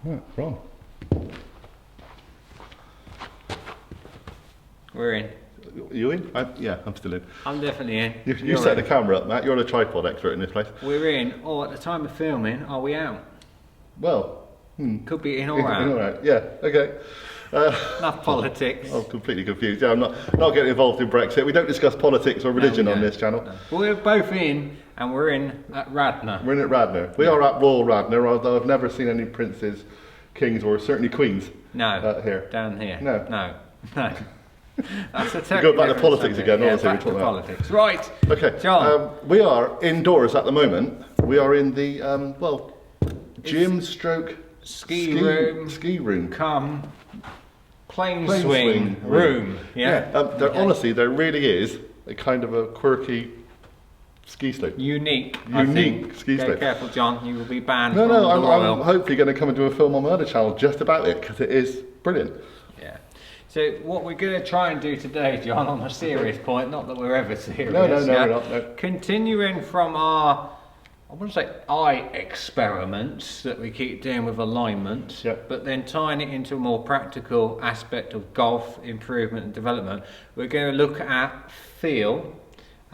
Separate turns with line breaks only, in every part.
Right, Ron.
We're in.
Are you in? Yeah, I'm still in.
I'm definitely in.
You set the camera up, Matt. You're the tripod expert in this place.
We're in. Or at the time of filming, are we out?
Well,
could be in or out.
In or out. Yeah, okay.
Enough politics.
I'm completely confused. Yeah, I'm not getting involved in Brexit. We don't discuss politics or religion on this channel.
No. We're both in, and we're in at Radnor.
We're in at Radnor. We are at Royal Radnor, although I've never seen any princes, kings, or certainly queens.
No.
Here.
Down here.
No.
No. No. That's a
go back to politics again.
Yeah,
obviously,
back to politics. Right.
Okay.
John.
We are indoors at the moment. We are in the gym stroke
ski room.
Ski room.
Come. Planeswing room. Yeah.
Honestly, there really is a kind of a quirky ski slope.
Unique
ski slope.
Be careful, John. You will be banned.
No, I'm hopefully going to come and do a film on my other channel just about it because it is brilliant.
Yeah. So what we're going to try and do today, John, on a serious point, not that we're ever serious.
No, we're not. No.
Continuing from our, I want to say eye experiments that we keep doing with alignment, but then tying it into a more practical aspect of golf improvement and development, we're going to look at feel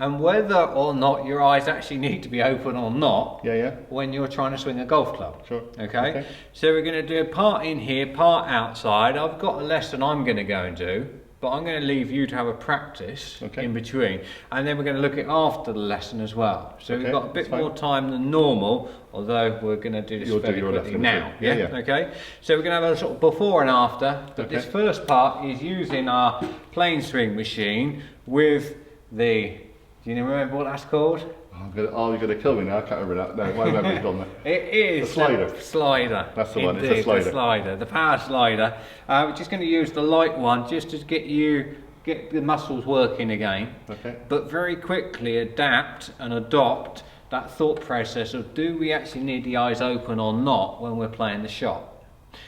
and whether or not your eyes actually need to be open or not when you're trying to swing a golf club.
Sure.
Okay? So we're going to do a part in here, part outside. I've got a lesson I'm going to go and do, but I'm going to leave you to have a practice in between, and then we're going to look at after the lesson as well. So we've got a bit more time than normal, although we're going to do this very quickly now. Yeah? Okay. So we're going to have a sort of before and after, but this first part is using our Planeswing machine with the. Do you remember what that's called?
You're going to kill me now. I can't remember that. No, my memory's gone there.
It is.
The slider.
Slider.
That's the one.
Indeed,
it's a slider.
The slider. The power slider. We're just going to use the light one just to get the muscles working again. Okay. But very quickly adapt and adopt that thought process of do we actually need the eyes open or not when we're playing the shot.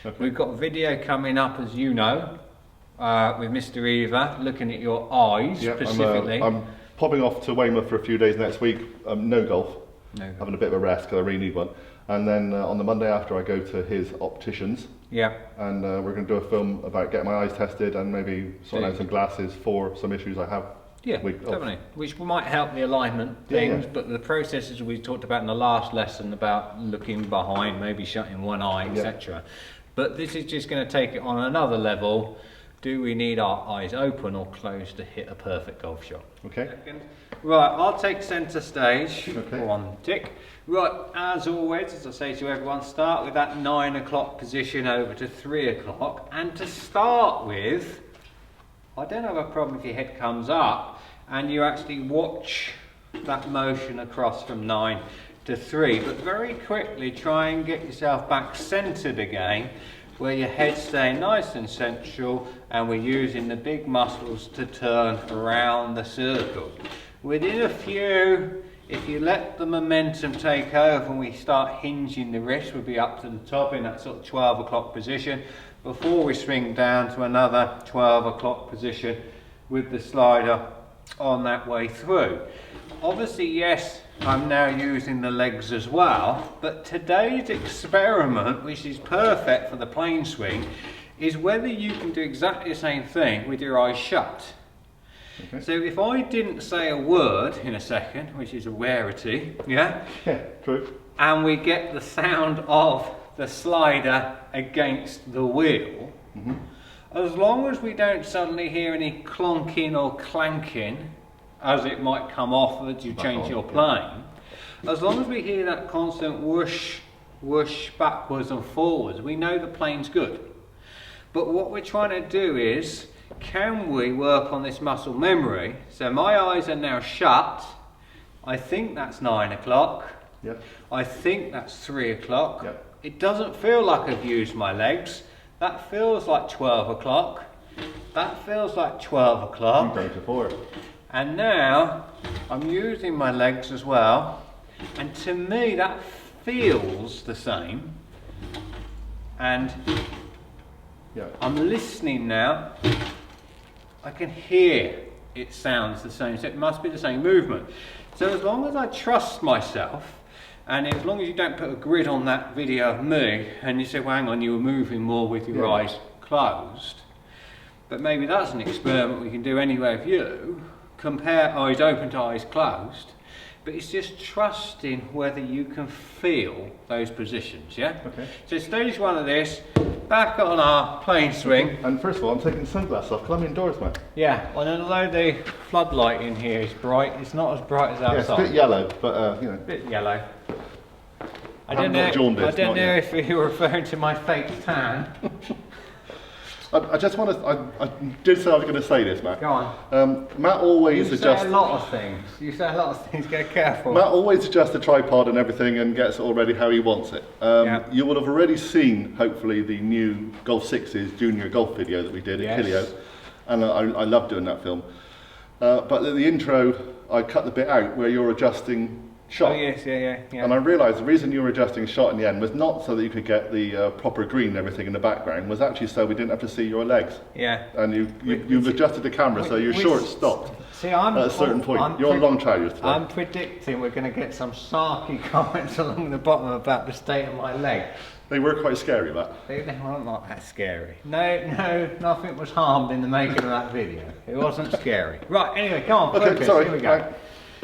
Okay. We've got a video coming up, as you know, with Mr. Eva looking at your eyes specifically.
I'm popping off to Weymouth for a few days next week, no golf, having a bit of a rest because I really need one. And then on the Monday after I go to his opticians. Yeah. And we're going to do a film about getting my eyes tested and maybe sorting out some glasses for some issues I have.
Yeah, definitely. Which might help the alignment things, but the processes we talked about in the last lesson about looking behind, maybe shutting one eye, etc. But this is just going to take it on another level. Do we need our eyes open or closed to hit a perfect golf shot? Okay. Right, I'll take centre stage. Okay. One tick. Right, as always, as I say to everyone, start with that 9 o'clock position over to 3 o'clock. And to start with, I don't have a problem if your head comes up and you actually watch that motion across from 9 to 3. But very quickly try and get yourself back centred again, where your head's staying nice and central and we're using the big muscles to turn around the circle. Within a few, if you let the momentum take over and we start hinging the wrist, we'll be up to the top in that sort of 12 o'clock position before we swing down to another 12 o'clock position with the slider on that way through. Obviously, yes, I'm now using the legs as well, but today's experiment, which is perfect for the Planeswing, is whether you can do exactly the same thing with your eyes shut. Okay. So if I didn't say a word in a second, which is a rarity, true, and we get the sound of the slider against the wheel, as long as we don't suddenly hear any clonking or clanking, as it might come off as you change your plane, as long as we hear that constant whoosh, whoosh, backwards and forwards, we know the plane's good. But what we're trying to do is, can we work on this muscle memory? So my eyes are now shut. I think that's 9 o'clock. Yep. I think that's 3 o'clock. Yep. It doesn't feel like I've used my legs. That feels like 12 o'clock. That feels like 12 o'clock.
I'm going to 4.
And now I'm using my legs as well. And to me that feels the same. And I'm listening now. I can hear it sounds the same. So it must be the same movement. So as long as I trust myself And as long as you don't put a grid on that video of me, and you say, well, hang on, you were moving more with your eyes closed, but maybe that's an experiment we can do anyway with you. Compare eyes open to eyes closed, but it's just trusting whether you can feel those positions, yeah?
Okay.
So stage 1 of this, back on our Planeswing.
And first of all, I'm taking sunglasses off because I'm indoors, mate.
Yeah, and although the floodlight in here is bright, it's not as bright as outside.
Yeah, it's a bit yellow, but you know.
A bit yellow. I
haven't
don't
got jaundice,
know
not yet.
if you were referring to my fake tan.
I just want to. I did say I was going to say this, Matt.
Go on.
Matt always
You
adjusts.
say a lot of things. You say a lot of things. Get careful.
Matt always adjusts the tripod and everything and gets it all ready how he wants it. You will have already seen, hopefully, the new Golf 6's junior golf video that we did at Kilio, and I love doing that film. But at the intro, I cut the bit out where you're adjusting shot.
Oh yes, yeah.
And I realised the reason you were adjusting shot in the end was not so that you could get the proper green and everything in the background, was actually so we didn't have to see your legs.
Yeah.
And you've adjusted the camera so you're sure it stopped.
See, at
a certain point. You're on long trousers today.
I'm predicting we're going to get some sarky comments along the bottom about the state of my leg.
They were quite scary, that.
They weren't like that scary. No, nothing was harmed in the making of that video. It wasn't scary. Right, anyway, come on, focus.
Okay, sorry.
Here we go.
Right.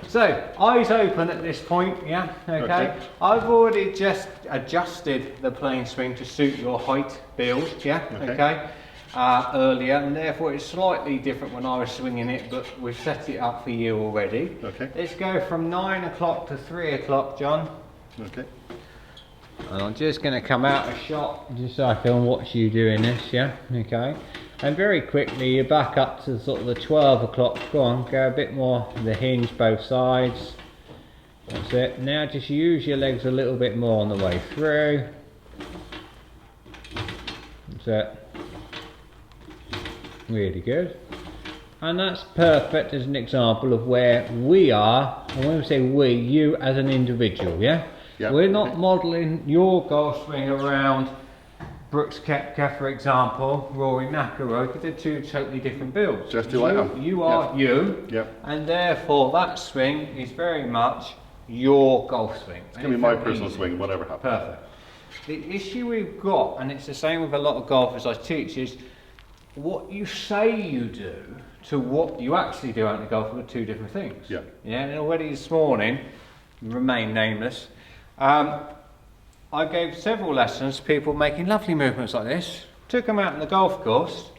So, eyes open at this point, yeah, okay. I've already just adjusted the Planeswing to suit your height build, yeah, okay. Earlier, and therefore it's slightly different when I was swinging it, but we've set it up for you already.
Okay.
Let's go from 9 o'clock to 3 o'clock, John.
Okay.
And I'm just going to come out a shot just so I can watch you doing this, yeah, okay. And very quickly you're back up to sort of the 12 o'clock, go on, go a bit more, the hinge both sides. That's it. Now just use your legs a little bit more on the way through. That's it. Really good. And that's perfect as an example of where we are, and when we say we, you as an individual, yeah?
Yeah.
We're not modelling your golf swing around Brooks Koepka, for example, Rory McIlroy, because they're two totally different builds.
Just who I am.
You are you, and therefore that swing is very much your golf swing.
It's going to be my personal swing, whatever happens.
Perfect. The issue we've got, and it's the same with a lot of golfers I teach, is what you say you do to what you actually do out in the golf are two different things.
Yeah.
Yeah, and already this morning, remain nameless, I gave several lessons to people making lovely movements like this, took them out on the golf course,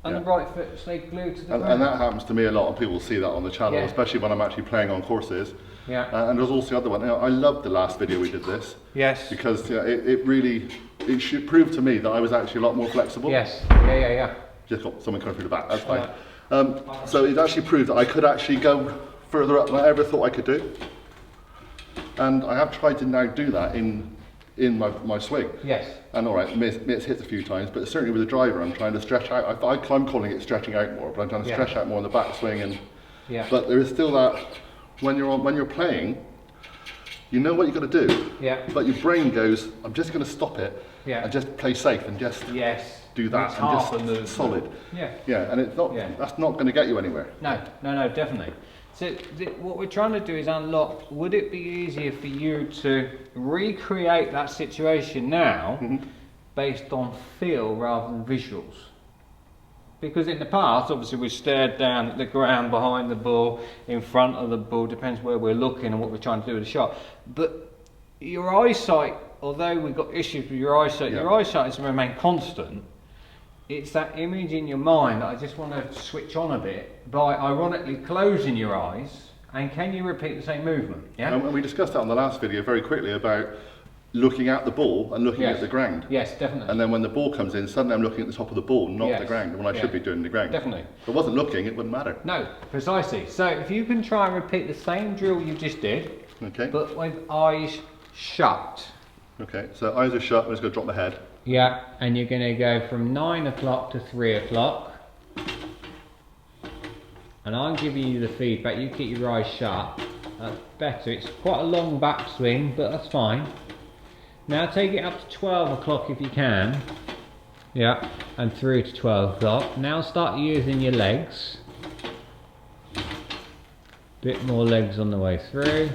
and the right foot stayed glued to the ground.
And that happens to me a lot, and people see that on the channel, especially when I'm actually playing on courses.
Yeah.
And there's also the other one. I loved the last video we did this.
Yes.
Because it should prove to me that I was actually a lot more flexible.
Yes. Yeah.
Just got someone coming through the back. That's fine. So it actually proved that I could actually go further up than I ever thought I could do. And I have tried to now do that in my swing.
Yes.
And all right, miss hits a few times, but certainly with the driver, I'm trying to stretch out. I'm calling it stretching out more, but I'm trying to stretch out more on the backswing. And but there is still that when you're playing, you know what you've got to do. Yeah. But your brain goes, I'm just going to stop it. Yeah. And just play safe and just do that and just solid. Yeah. Yeah. And it's not. That's not going to get you anywhere.
No, definitely. So what we're trying to do is unlock, would it be easier for you to recreate that situation now based on feel rather than visuals? Because in the past, obviously we stared down at the ground behind the ball, in front of the ball, depends where we're looking and what we're trying to do with the shot. But your eyesight, although we've got issues with your eyesight has to remain constant. It's that image in your mind that I just want to switch on a bit by ironically closing your eyes, and can you repeat the same movement? Yeah.
And we discussed that on the last video very quickly about looking at the ball and looking at the ground.
Yes, definitely.
And then when the ball comes in, suddenly I'm looking at the top of the ball, not the ground, when I should be doing the ground.
Definitely.
If I wasn't looking, it wouldn't matter.
No, precisely. So if you can try and repeat the same drill you just did, but with eyes shut.
Okay, so eyes are shut, I'm just going to drop my head.
Yeah, and you're going to go from 9 o'clock to 3 o'clock. And I'm giving you the feedback, you keep your eyes shut. That's better. It's quite a long backswing, but that's fine. Now take it up to 12 o'clock if you can. Yeah, and through to 12 o'clock. Now start using your legs. Bit more legs on the way through.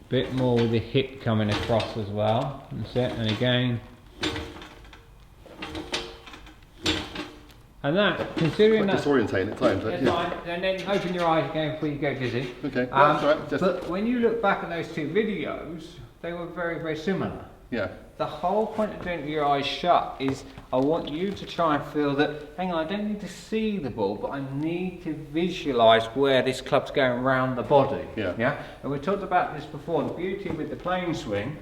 Bit more with the hip coming across as well. That's it, and again. And that, considering that...
disorientating at times.
That's fine, and then open your eyes again before you go dizzy.
Okay, that's right.
But when you look back at those two videos, they were very, very similar.
Yeah.
The whole point of doing it with your eyes shut is I want you to try and feel that, hang on, I don't need to see the ball, but I need to visualise where this club's going round the body.
Yeah.
And we talked about this before. The beauty with the Planeswing,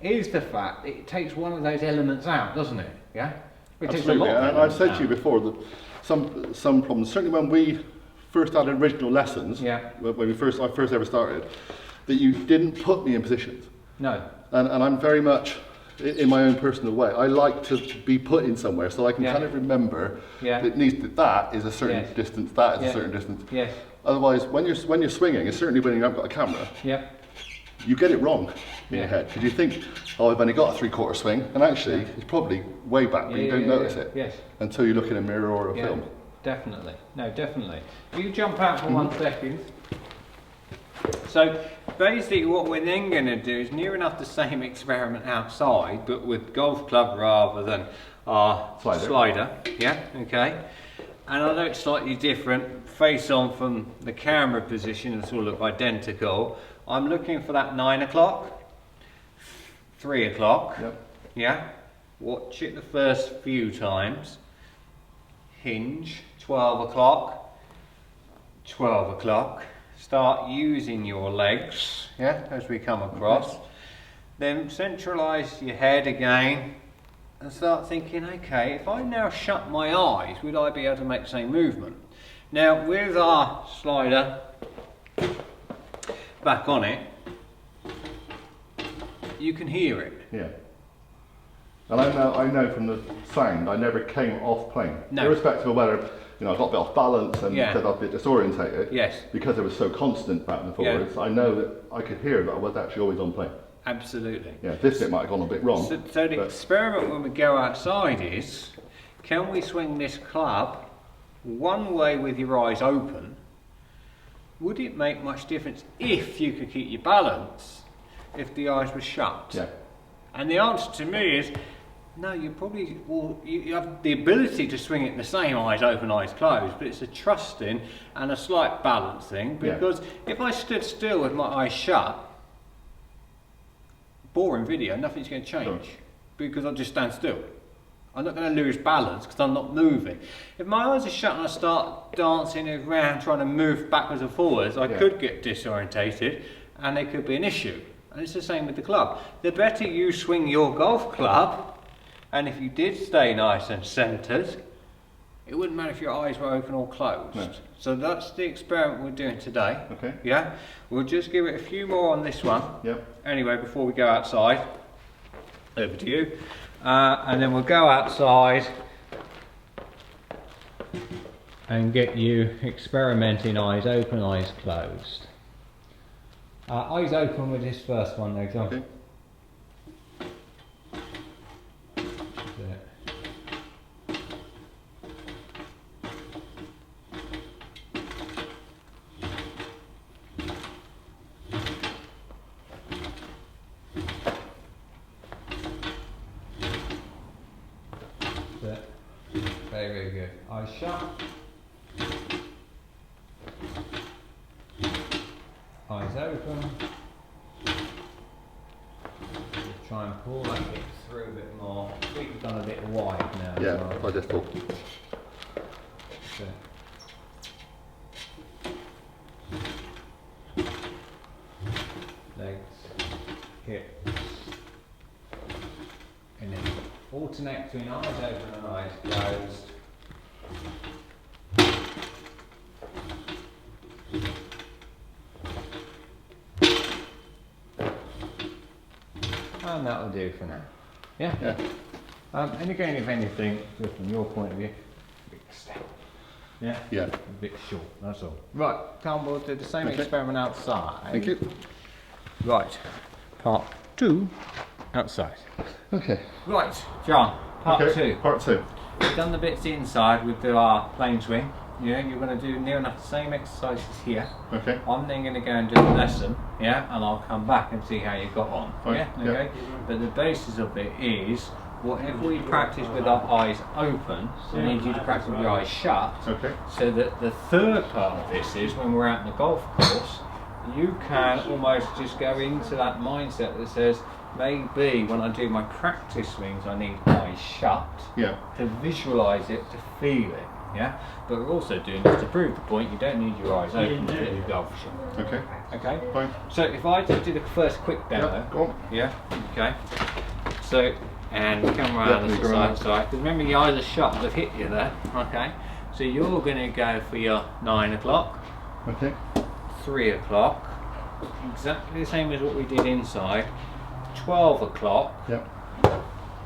is the fact that it takes one of those elements out, doesn't it? Yeah. It takes a lot.
And I've said to you before that some problems, certainly when we first had original lessons, when I first ever started, that you didn't put me in positions.
No.
And I'm very much, in my own personal way, I like to be put in somewhere so I can kind of remember that that is a certain distance, that is a certain distance.
Yes.
Otherwise, when you're swinging, and certainly when you haven't got a camera, you get it wrong in your head because you think, oh, I've only got a 3/4 swing, and actually it's probably way back, but you don't notice it until you look in a mirror or a film.
Definitely. No, definitely. You jump out for 1 second. So basically what we're then going to do is near enough the same experiment outside, but with golf club rather than our slider. Yeah, okay. And I know it's slightly different, face on from the camera position, it's all look identical. I'm looking for that 9 o'clock, 3 o'clock, watch it the first few times, hinge, 12 o'clock, 12 o'clock, start using your legs, as we come across, then centralise your head again and start thinking, okay, if I now shut my eyes, would I be able to make the same movement? Now with our slider back on it, you can hear it.
Yeah. And I know from the sound, I never came off plane.
No.
Irrespective of whether, I got a bit off balance and said I was a bit disorientated.
Yes.
Because it was so constant back and forwards, I know that I could hear that I was actually always on plane.
Absolutely.
Yeah, this bit might have gone a bit wrong.
So the experiment when we go outside is, can we swing this club one way with your eyes open? Would it make much difference if you could keep your balance if the eyes were shut?
Yeah.
And the answer to me is, no, you probably you have the ability to swing it the same, eyes open, eyes closed, but it's a trusting and a slight balance thing, because if I stood still with my eyes shut, boring video, nothing's going to change, because I'll just stand still. I'm not going to lose balance because I'm not moving. If my eyes are shut and I start dancing around trying to move backwards and forwards, I could get disorientated and there could be an issue. And it's the same with the club. The better you swing your golf club, and if you did stay nice and centred, it wouldn't matter if your eyes were open or closed. No. So that's the experiment we're doing today.
Okay.
Yeah. We'll just give it a few more on this one.
Yep.
Anyway, before we go outside, over to you. And then we'll go outside and get you experimenting eyes open, eyes closed. Eyes open with this first one though, John.
Okay.
Very, very good. Eyes shut. Eyes open. Just try and pull that hip through a bit more. I think we've done a bit wide now.
Yeah,
well.
I just pull.
Legs, hips, and then alternate between eyes open and eyes closed. And that will do for now. Yeah?
Yeah.
And again, if anything, just from your point of view, a bit step. Yeah?
Yeah.
A bit short, that's all. Right, come we'll do the same experiment outside.
Thank you.
Right, part 2, outside.
Okay.
Right, John, part 2.
Part 2.
We've done the bits inside with our Planeswing. Yeah, you're going to do near enough the same exercises here.
Okay.
I'm then going to go and do the lesson, yeah, and I'll come back and see how you got on.
Fine.
Yeah, okay. Yeah. But the basis of it is, whatever we practice with our eyes open, I need you to practice with your eyes shut.
Okay.
So that the third part of this is when we're out in the golf course, you can almost just go into that mindset that says, maybe when I do my practice swings, I need eyes shut.
Yeah.
To visualise it, to feel it. Yeah, but we're also doing this to prove the point. You don't need your eyes open to do golf shot.
Okay.
Okay.
Fine.
So if I just do the first quick demo.
Yeah, go on.
Yeah. Okay. So and come around the side. Because remember, your eyes are shut. They've hit you there. Okay. So you're going to go for your 9 o'clock.
Okay.
3 o'clock. Exactly the same as what we did inside. 12 o'clock.
Yep.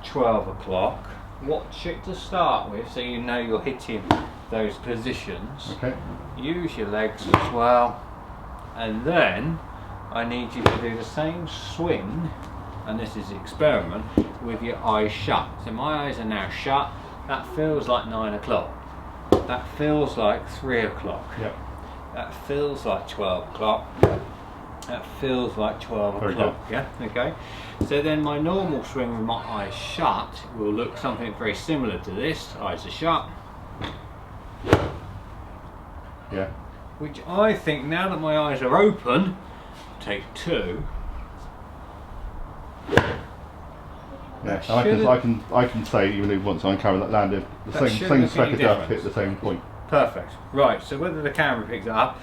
12 o'clock. Watch it to start with, so you know you're hitting those positions.
Okay.
Use your legs as well, and then I need you to do the same swing, and this is the experiment, with your eyes shut. So my eyes are now shut. That feels like 9 o'clock. That feels like 3 o'clock.
Yep.
That feels like 12 o'clock. That feels like 12
Very
o'clock.
good.
Yeah, okay. So then my normal swing with my eyes shut will look something very similar to this. Eyes are shut.
Yeah.
Which I think, now that my eyes are open, take 2.
Yeah, and I can say, even if once on camera that landed the same speck of dust hit the same point.
Perfect. Right, so whether the camera picks it up,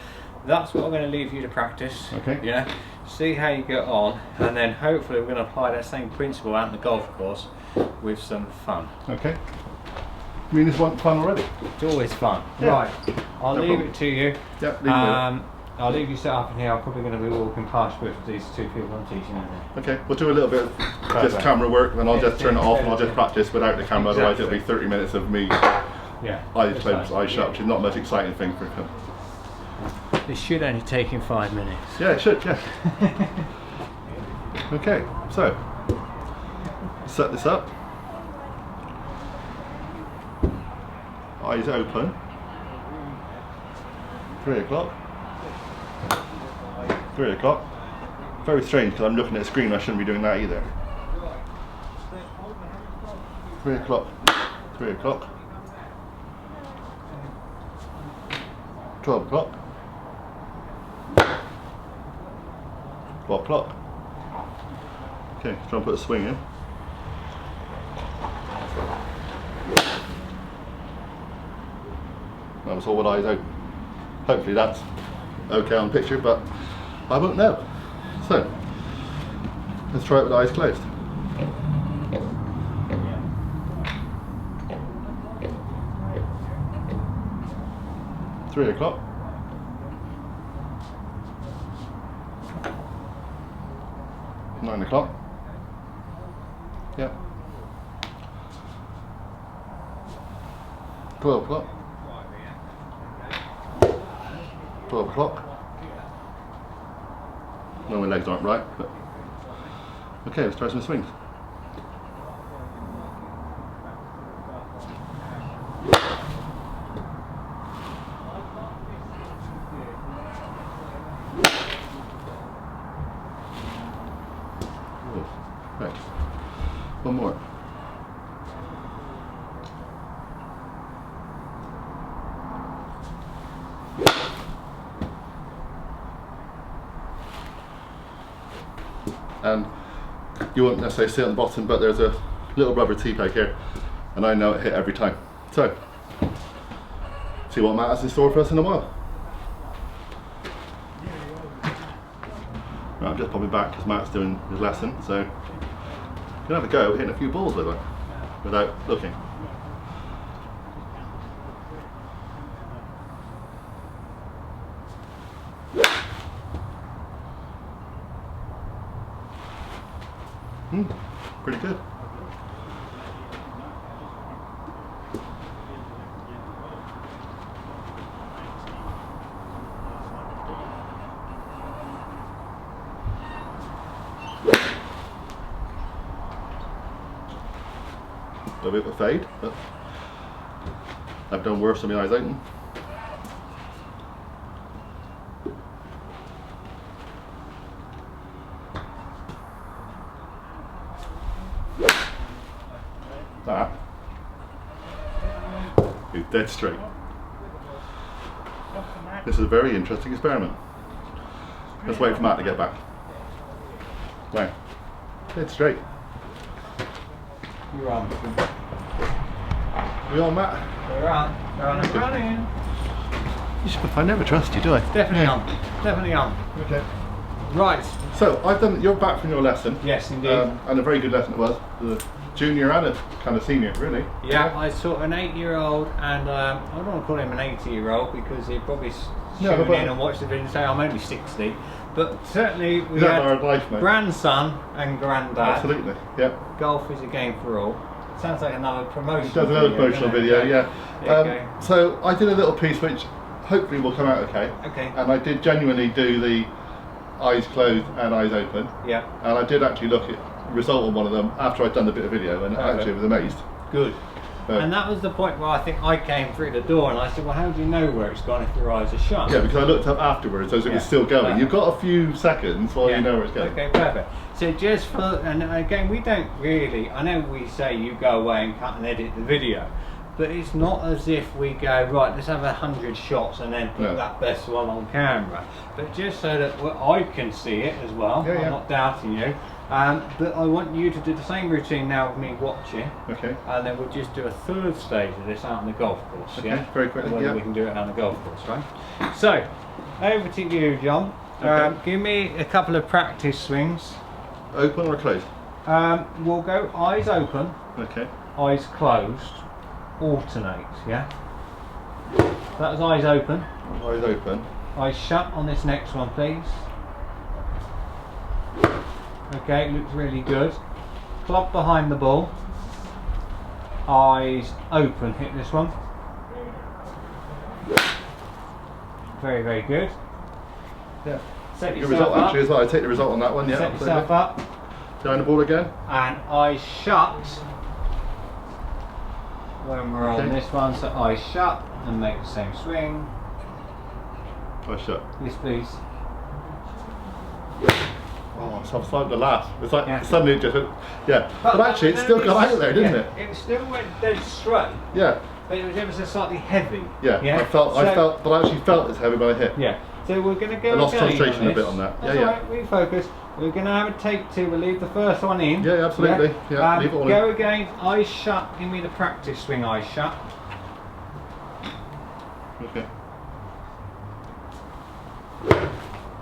that's what I'm going to leave you to practice.
Okay.
Yeah. See how you get on, and then hopefully we're going to apply that same principle out in the golf course with some fun.
Okay. I mean, it's fun already.
It's always fun.
Yeah.
Right. I'll leave it to you.
Yep.
I'll leave you set up in here. I'm probably going to be walking past with these 2 people I'm teaching in there.
Okay, we'll do a little bit of just camera work, and I'll just turn it off and I'll just practice without the camera. Otherwise, it'll be 30 minutes of me eyes closed, eyes shut, which is not the most exciting thing for him.
This should only take him 5 minutes.
Yeah, it should, yeah. Okay, so set this up. Eyes open. 3 o'clock. 3 o'clock. Very strange because I'm looking at a screen. I shouldn't be doing that either. 3 o'clock. 3 o'clock. 12 o'clock. 12 o'clock. Okay, try and put a swing in. That was all with eyes open. Hopefully that's okay on picture, but I won't know. So, let's try it with eyes closed. Three o'clock. 9 o'clock. Yep. 12 o'clock. 12 o'clock. No, my legs aren't right, but okay, let's try some swings. Right. One more. And you won't necessarily see it on the bottom, but there's a little rubber T-peg here, and I know it hit every time. So, see what Matt has in store for us in a while. Right, I'm just popping back because Matt's doing his lesson, so you can have a go hitting a few balls with it without looking. Pretty good. A bit of a fade, but I've done worse on my eyes open. that is dead straight. This is a very interesting experiment. Let's wait for Matt to get back. Right, dead straight.
You're on.
We on, Matt?
We're on. We're on and running.
I never trust you, do I?
Definitely on. Definitely on.
Okay.
Right.
So I've done. You're back from your lesson.
Yes, indeed.
And a very good lesson it was. The junior and a kind of senior, really.
Yeah, I taught an 8-year-old, and I don't want to call him an 80-year-old because he'd probably tune in and watch the video and say I'm only 60. But certainly we had
our life, mate.
grandson and granddad.
Absolutely. Yeah.
Golf is a game for all. Sounds like another promotion.
It does another promotional video, yeah.
Okay.
So I did a little piece which hopefully will come out okay.
Okay.
And I did genuinely do the eyes closed and eyes open.
Yeah.
And I did actually look at the result on one of them after I'd done the bit of video, and actually was amazed.
Good. And that was the point where I think I came through the door and I said, well, how do you know where it's gone if your eyes are shut?
Yeah, because I looked up afterwards as it was still going. You've got a few seconds while you know where it's going.
Okay, perfect. So just for, and again, we don't really, I know we say you go away and cut and edit the video, but it's not as if we go, right, let's have 100 shots and then put that best one on camera. But just so that I can see it as well, I'm not doubting you. But I want you to do the same routine now with me watching. Okay. And then we'll just do a third stage of this out on the golf course. Okay,
very quickly.
Whether we can do it on the golf course, right? So, over to you, John. Give me a couple of practice swings.
Open or closed?
We'll go eyes open.
Okay.
Eyes closed. Alternate, yeah? That was eyes open.
Eyes open.
Eyes shut on this next one, please. Okay, looks really good. Club behind the ball. Eyes open, hit this one.
Very, very good.
Yeah. Set
Good result
up.
actually as well. I take the result on that one, yeah.
Set yourself up.
Behind the ball again.
And eyes shut. When we're on this one, so eyes shut and make the same swing.
Eyes shut.
Yes, please.
Oh, so I'm starting to laugh. It's like suddenly it just went, But actually, it still got out there, didn't it?
It still went dead straight.
Yeah.
But it was ever so slightly heavy.
Yeah. I actually felt it's heavy when I hit.
Yeah. So we're going to go.
I lost
again
concentration
on
a bit on that.
That's right. Refocus. We're going to have a take 2. We'll leave the first one in.
Yeah, absolutely. Yeah. Leave it all
go
in.
again. Eyes shut. Give me the practice swing. Eyes shut.
Okay.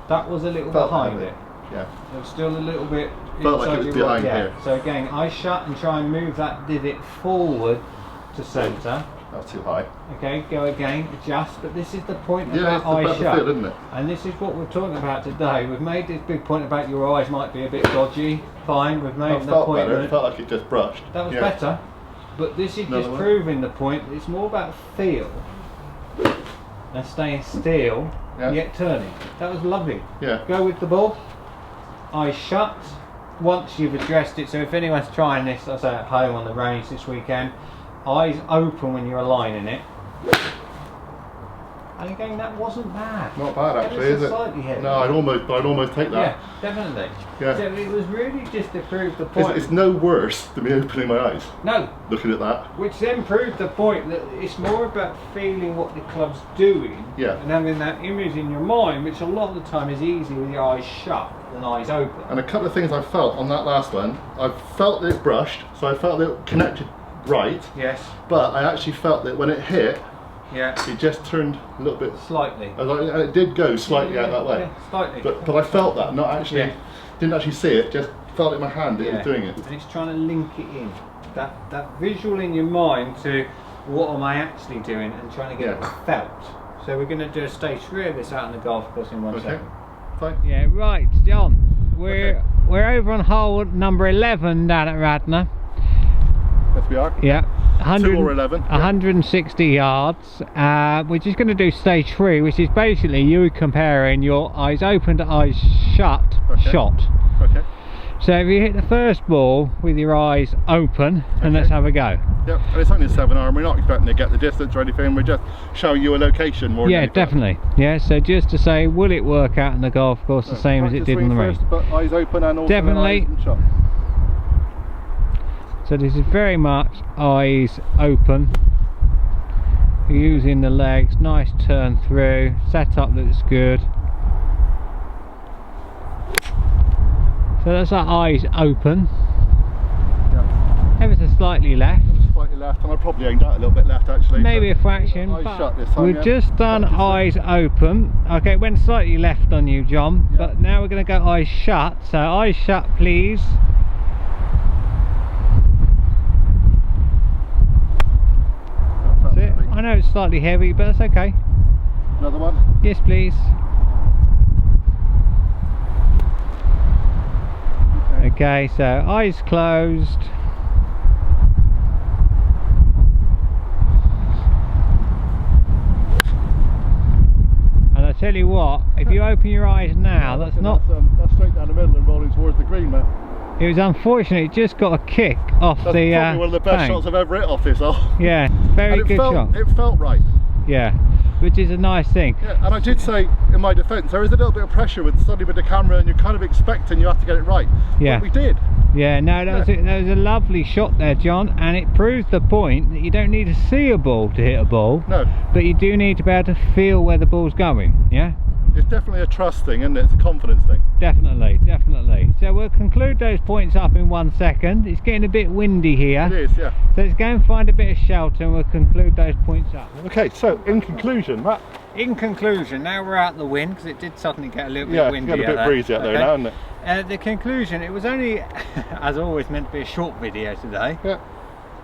That was a little behind it.
Yeah.
It was still a little bit.
Felt like it was behind here.
So again, eyes shut and try and move that divot forward to centre.
That's too high.
Okay, go again, adjust. But this is the point about eyes shut.
Feel, isn't it?
And this is what we're talking about today. We've made this big point about your eyes might be a bit dodgy. Fine, we've made the point.
Better. It felt like it just brushed.
That was better. But this is just proving the point. It's more about feel and staying still, yet turning. That was lovely.
Yeah.
Go with the ball. Eyes shut. Once you've addressed it, so if anyone's trying this, I say at home on the range this weekend, eyes open when you're aligning it. And again, that wasn't bad.
Not bad actually, is it?
Slightly heavy.
No, I'd almost take that.
Yeah, definitely.
Yeah.
So it was really just to prove the point.
It's no worse than me opening my eyes.
No.
Looking at that.
Which then proved the point that it's more about feeling what the club's doing and having that image in your mind, which a lot of the time is easy with your eyes shut and eyes open.
And a couple of things I felt on that last one, I felt that it brushed, so I felt that it connected right.
Yes.
But I actually felt that when it hit, it just turned a little bit
slightly.
And it did go slightly out that way.
Yeah, slightly.
But I felt that, not actually, didn't actually see it, just felt it in my hand that it was doing it.
And it's trying to link it in. That visual in your mind to what am I actually doing and trying to get it felt. So we're going to do a stage 3 of this out on the golf course in 1 second.
Fine.
Yeah, right, John. We're over on hole number 11 down at Radnor.
Yes, we are.
Yeah.
2 or 11.
160 yards. We're just going to do stage 3, which is basically you comparing your eyes open to eyes shut shot.
Okay.
So if you hit the first ball with your eyes open, and let's have a go.
Yep, and it's only a 7-iron. We're not expecting to get the distance or anything. We're just showing you a location more.
Yeah, definitely. Yeah, so just to say, will it work out in the golf course the same as it did on the range?
But eyes open and also
definitely.
eyes and shut.
So this is very much eyes open. You're using the legs, nice turn through, setup looks good. So that's our eyes open. Yeah. Ever so slightly left.
Slightly left, and I probably aimed out a little bit left actually.
Maybe a fraction.
Eyes shut this time,
we've just done eyes open. Okay, it went slightly left on you, John, but now we're going to go eyes shut. So eyes shut, please. That's it. I know it's slightly heavy, but that's okay.
Another one?
Yes, please. Okay, so eyes closed. And I tell you what, if you open your eyes now, that's
straight down the middle and rolling towards the green, mate.
It was unfortunate, it just got a kick off
that's
the
probably one of the best shots I've ever hit off this hole.
Yeah, very good shot.
It felt right.
Yeah, which is a nice thing.
Yeah, and I did say in my defence, there is a little bit of pressure suddenly with the camera, and you're kind of expecting you have to get it right.
Yeah,
but we did.
Yeah, no, that was a lovely shot there, John, and it proves the point that you don't need to see a ball to hit a ball.
No.
But you do need to be able to feel where the ball's going. Yeah.
It's definitely a trust thing, isn't it? It's a confidence thing.
Definitely, definitely. So we'll conclude those points up in 1 second. It's getting a bit windy here.
It is, yeah.
So let's go and find a bit of shelter and we'll conclude those points up.
Okay, so in conclusion, Matt.
In conclusion, now we're out the wind because it did suddenly get a little bit windy.
Yeah, it's got a bit breezy out there now, isn't it?
The conclusion, it was only, as always, meant to be a short video today.
Yeah.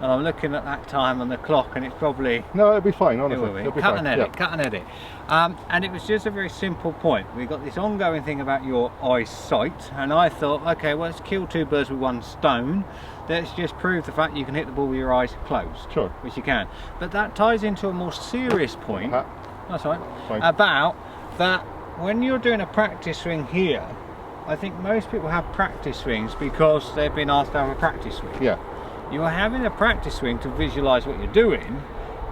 And I'm looking at that time on the clock and it's probably...
No, it'll be fine, honestly.
It'll be cut and edit, cut and edit. And it was just a very simple point. We got this ongoing thing about your eyesight, and I thought, okay, well, let's kill two birds with one stone. Let's just prove the fact you can hit the ball with your eyes closed. Sure. Which you can. But that ties into a more serious point. That's right. Fine. About that when you're doing a practice swing here, I think most people have practice swings because they've been asked to have a practice swing. Yeah. You're having a practice swing to visualize what you're doing,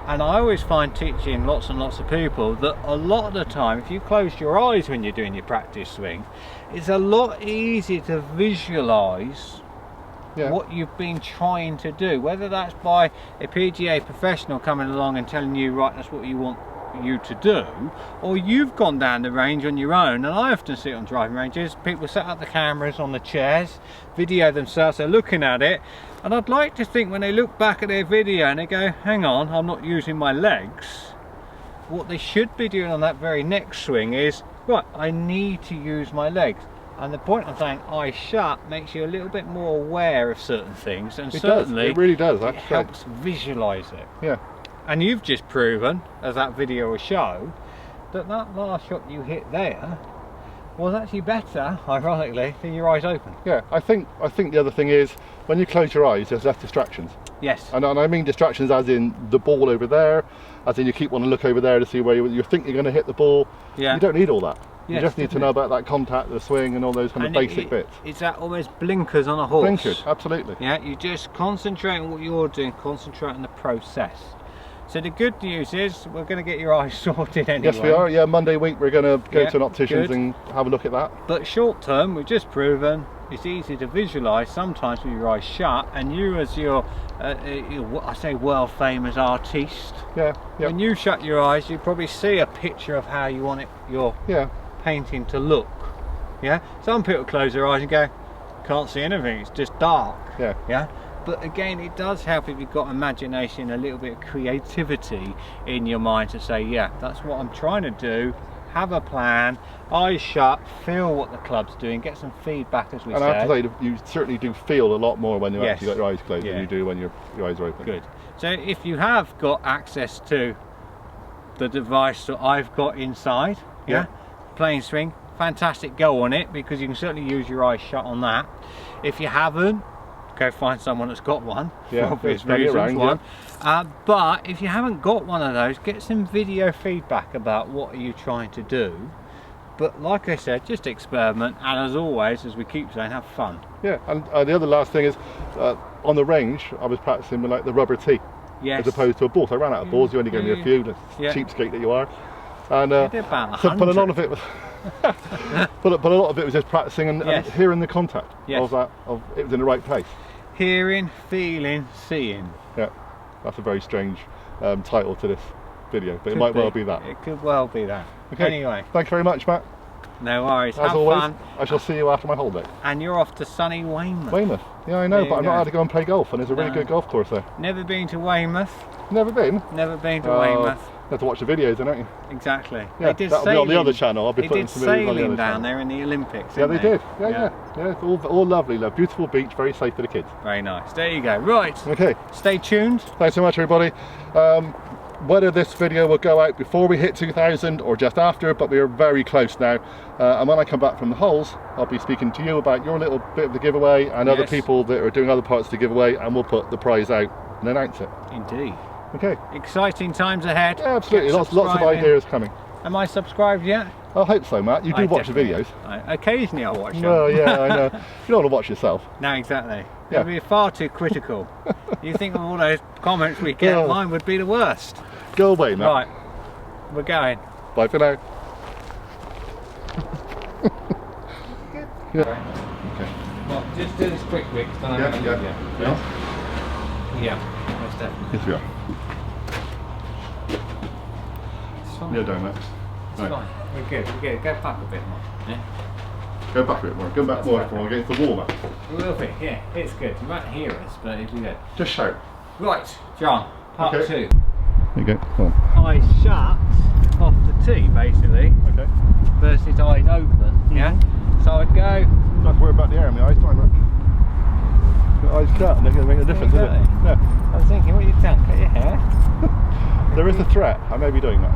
and I always find teaching lots and lots of people that a lot of the time, if you close your eyes when you're doing your practice swing, it's a lot easier to visualize what you've been trying to do, whether that's by a PGA professional coming along and telling you, right, that's what you want you to do, or you've gone down the range on your own. And I often see it on driving ranges, people set up the cameras on the chairs, video themselves, they're looking at it, and I'd like to think when they look back at their video and they go, hang on, I'm not using my legs, what they should be doing on that very next swing is, right, I need to use my legs. And the point I'm saying eyes shut makes you a little bit more aware of certain things, and certainly
it really does.
It helps visualize it.
Yeah.
And you've just proven, as that video will show, that that last shot you hit there was actually better, ironically, than your eyes open.
Yeah, I think the other thing is, when you close your eyes, there's less distractions.
Yes.
And I mean distractions as in the ball over there, as in you keep wanting to look over there to see where you think you're going to hit the ball. Yeah. You don't need all that. You just need to know about that contact, the swing, and all those kind of basic bits.
It's that almost blinkers on a horse.
Blinkers, absolutely.
Yeah, you just concentrate on what you're doing, concentrate on the process. So the good news is we're going to get your eyes sorted anyway.
Yes, we are. Yeah, Monday week we're going to go to an optician's and have a look at that.
But short term, we've just proven it's easy to visualise sometimes with your eyes shut, and you as your, I say world famous artiste. Yeah. When you shut your eyes, you probably see a picture of how you want it, your painting to look. Yeah. Some people close their eyes and go, can't see anything. It's just dark. Yeah. Yeah. But again, it does help if you've got imagination, a little bit of creativity in your mind to say, yeah, that's what I'm trying to do. Have a plan, eyes shut, feel what the club's doing, get some feedback, as we said.
And I have to say, you certainly do feel a lot more when you've actually got your eyes closed than you do when your eyes are open.
Good. So if you have got access to the device that I've got inside, Planeswing, fantastic, go on it, because you can certainly use your eyes shut on that. If you haven't, go find someone that's got one, for obvious reasons. But if you haven't got one of those, get some video feedback about what are you trying to do. But like I said, just experiment, and as always, as we keep saying, have fun.
Yeah, and the other last thing is, on the range, I was practicing with like the rubber tee, as opposed to a ball. So I ran out of balls, you only gave me a few, the cheapskate that you are. And
so
but a lot of it was but a lot of it was just practicing and hearing the contact of it was in the right place.
hearing, feeling, seeing.
Yeah, that's a very strange title to this video, but it might well be that.
It could well be that.
Okay.
Anyway.
Thanks very much, Matt.
No worries.
As
Have
always,
fun.
I shall see you after my holiday.
And you're off to sunny Weymouth.
Weymouth. Yeah, I know, but I'm not allowed to go and play golf, and there's a really good golf course there.
Never been to Weymouth.
Never been?
Never been to Weymouth.
You have to watch the videos, don't you?
Exactly.
Yeah,
they did
that'll
sailing.
be on the other channel. I'll be putting some videos on the other
down
channel.
there in the Olympics.
Yeah, they did. Yeah. It's all lovely, beautiful beach, very safe for the kids.
Very nice. There you go. Right.
Okay.
Stay tuned.
Thanks so much, everybody. Whether this video will go out before we hit 2,000 or just after, but we are very close now. And when I come back from the holes, I'll be speaking to you about your little bit of the giveaway and other people that are doing other parts of the giveaway, and we'll put the prize out and announce it.
Indeed.
Okay.
Exciting times ahead.
Yeah, absolutely. Lots of ideas coming.
Am I subscribed yet?
I hope so, Matt. You do watch the videos.
Occasionally I watch them.
Well, yeah, I know. You don't want to watch yourself.
No, exactly.
Yeah.
It'd be far too critical. You think of all those comments we get, mine would be the worst.
Go away, Matt.
Right, we're going.
Bye for now.
Yeah. Okay. Well, just do this quick, Rick.
Yeah.
Most definitely.
Yes, we are.
It's fine.
Yeah, don't, Matt.
It's fine. We're good. Go back a bit more. Yeah.
Go back a bit more. Go back more against the wall, Matt.
A little bit, yeah. It's good. You won't hear us, but it'll be good.
Just shout.
Right, John. Part 2.
There you go. Come on.
Eyes shut off the tee, basically.
Okay.
Versus eyes open. Yeah. So I'd go.
Don't have to worry about the air in my eyes, don't I? Your eyes shut, and they're going to make a difference, isn't it? Yeah.
I was thinking, what are you doing? Cut your hair?
There is a threat. I may be doing that.